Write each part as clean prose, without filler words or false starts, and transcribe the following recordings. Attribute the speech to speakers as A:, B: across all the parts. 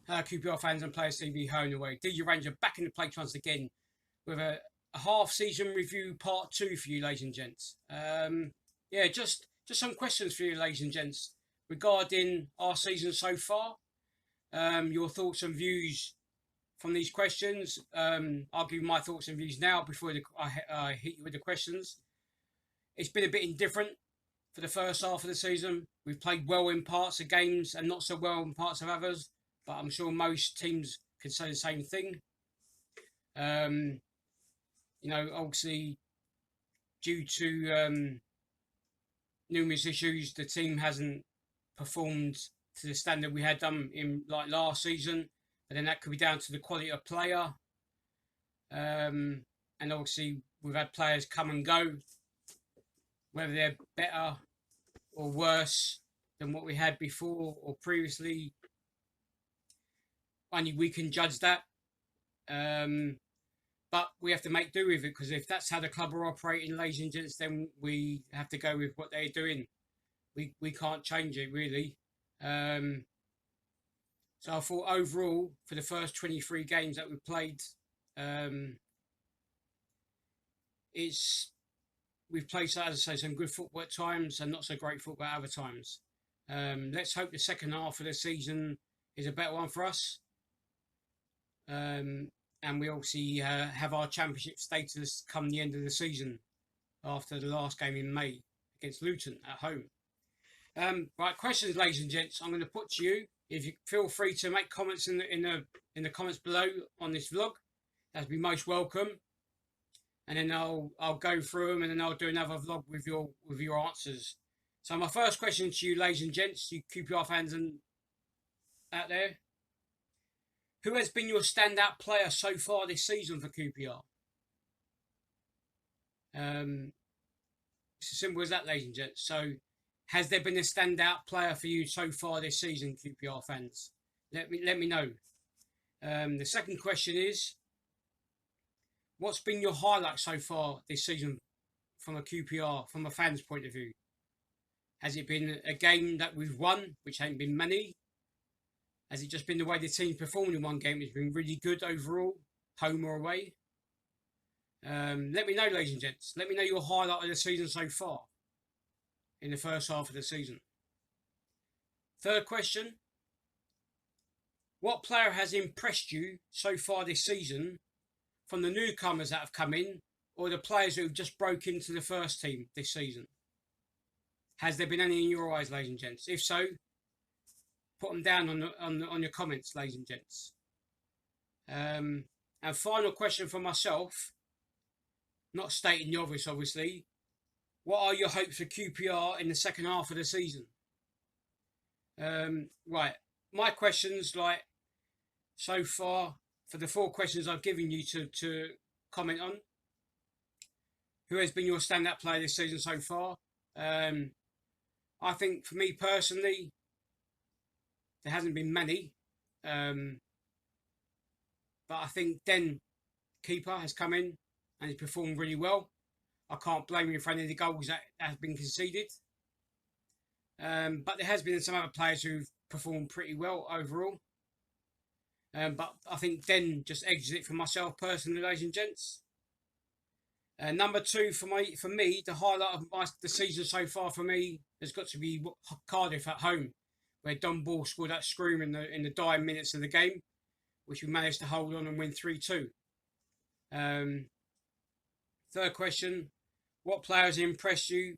A: QPR fans and players TV home and away. Deejay Ranger back in the place once again with a half-season review part 2 for you, ladies and gents. Yeah, just some questions for you, ladies and gents, regarding our season so far. Your thoughts and views from these questions. I'll give you my thoughts and views now before I hit you with the questions. It's been a bit indifferent for the first half of the season. We've played well in parts of games and not so well in parts of others, but I'm sure most teams can say the same thing. Obviously, due to numerous issues, the team hasn't performed to the standard we had done in like last season. But then that could be down to the quality of player. And obviously, we've had players come and go, whether they're better or worse than what we had before or previously. Only we can judge that. But we have to make do with it, because if that's how the club are operating, ladies and gents, then we have to go with what they're doing. We can't change it, really. So I thought overall, for the first 23 games that we played, we've played, as I say, some good football at times and not so great football at other times. Let's hope the second half of the season is a better one for us. And we obviously have our championship status come the end of the season after the last game in May against Luton at home. Right, questions, ladies and gents. I'm going to put to you. If you feel free to make comments in the comments below on this vlog, that'd be most welcome. And then I'll go through them, and then I'll do another vlog with your answers. So my first question to you, ladies and gents, you QPR fans and out there, who has been your standout player so far this season for QPR? It's as simple as that, ladies and gents. So, has there been a standout player for you so far this season, QPR fans? Let me know. The second question is, what's been your highlight so far this season from a QPR, from a fan's point of view? Has it been a game that we've won, which ain't been many? Has it just been the way the team performed in one game? It's been really good overall, home or away. Let me know, ladies and gents. Let me know your highlight of the season so far in the first half of the season. Third question. What player has impressed you so far this season from the newcomers that have come in or the players who have just broke into the first team this season? Has there been any in your eyes, ladies and gents? If so, put them down on your comments, ladies and gents. And final question for myself, not stating the obvious, obviously. What are your hopes for QPR in the second half of the season? Right, my questions, like so far, for the 4 questions I've given you to comment on. Who has been your standout player this season so far? I think for me personally, there hasn't been many. But I think Den, keeper, has come in and he's performed really well. I can't blame him for any of the goals that have been conceded. But there has been some other players who've performed pretty well overall. But I think Den just exits it for myself personally, ladies and gents. Number 2 for me, the highlight of the season so far for me has got to be Cardiff at home, where Don Ball scored that scream in the dying minutes of the game, which we managed to hold on and win 3-2. Third question, what players impressed you,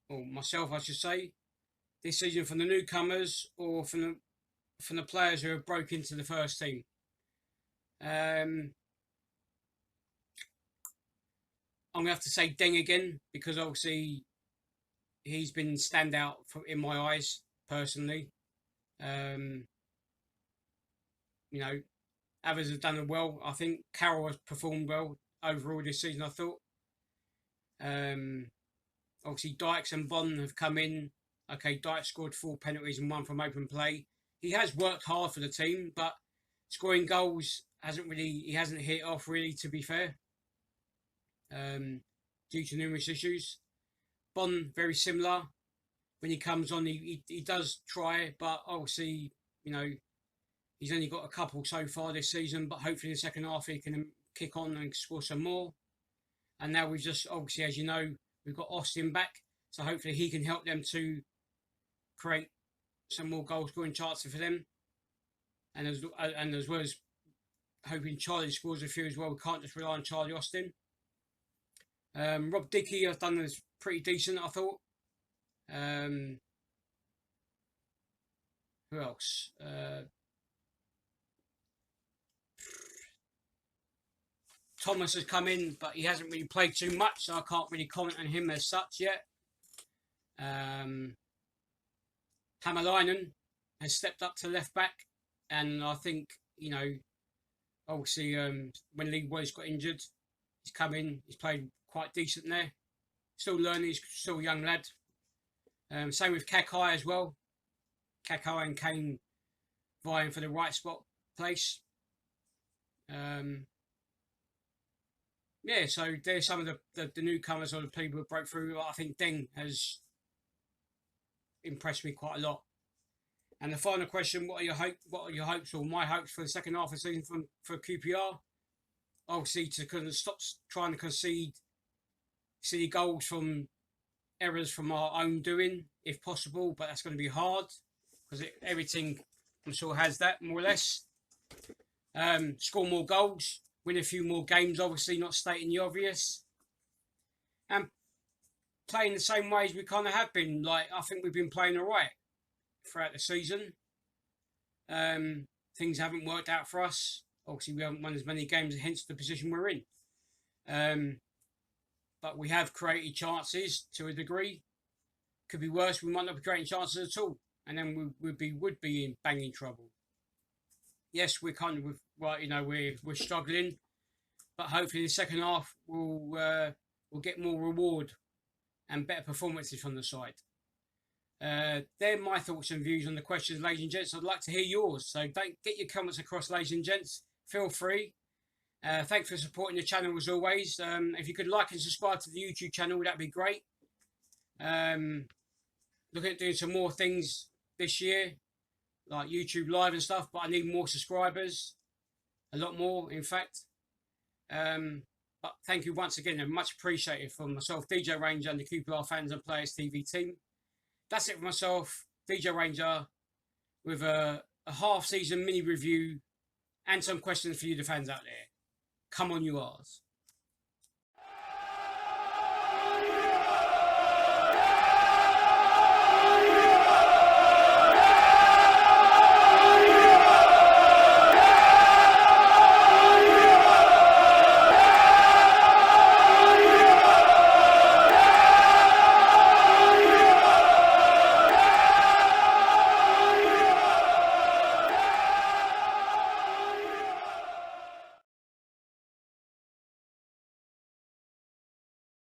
A: or myself I should say, this season from the newcomers or from the players who have broke into the first team? I'm going to have to say Deng again, because obviously he's been standout in my eyes personally. Others have done well. I think Carroll has performed well overall this season, I thought. Obviously Dykes and Bond have come in. Okay, Dykes scored 4 penalties and 1 from open play. He has worked hard for the team, but scoring goals he hasn't hit off really, to be fair. Due to numerous issues. Bond, very similar. When he comes on, he does try, but obviously, He's only got a couple so far this season, but hopefully in the second half he can kick on and score some more. And now we've just, obviously, as you know, we've got Austin back, so hopefully he can help them to create some more goal scoring chances for them. And as well as hoping Charlie scores a few as well. We can't just rely on Charlie Austin. Rob Dickey has done this pretty decent, I thought. Who else? Thomas has come in, but he hasn't really played too much, so I can't really comment on him as such yet. Hamalainen has stepped up to left back, and I think, you know, obviously when Lee Wise got injured, he's come in, he's played quite decent there. Still learning, he's still a young lad. Same with Kakai as well. Kakai and Kane vying for the right spot place. Yeah, so there's some of the newcomers or the people who broke through. I think Deng has impressed me quite a lot. And the final question: What are your hopes, or my hopes for the second half of the season for QPR? Obviously, to kind of stop trying to concede silly goals from errors from our own doing, if possible. But that's going to be hard because everything, I'm sure, has that more or less. Score more goals, win a few more games. Obviously, not stating the obvious, and playing the same way as we kind of have been. Like, I think we've been playing all right throughout the season. Things haven't worked out for us. Obviously, we haven't won as many games, hence the position we're in. But we have created chances to a degree. Could be worse. We might not be creating chances at all, and then we would be in banging trouble. Yes, we're kind of we're struggling, but hopefully the second half we'll get more reward and better performances from the side. They're my thoughts and views on the questions, ladies and gents. I'd like to hear yours, so don't get your comments across, ladies and gents. Feel free. Thanks for supporting the channel as always. If you could like and subscribe to the YouTube channel, that'd be great. Looking at doing some more things this year, like YouTube Live and stuff, but I need more subscribers. A lot more, in fact. But thank you once again, and much appreciated from myself, Deejay Ranger, and the QPR Fans and Players TV team. That's it for myself, Deejay Ranger, with a half-season mini review and some questions for you, the fans out there. Come on, you R'ss.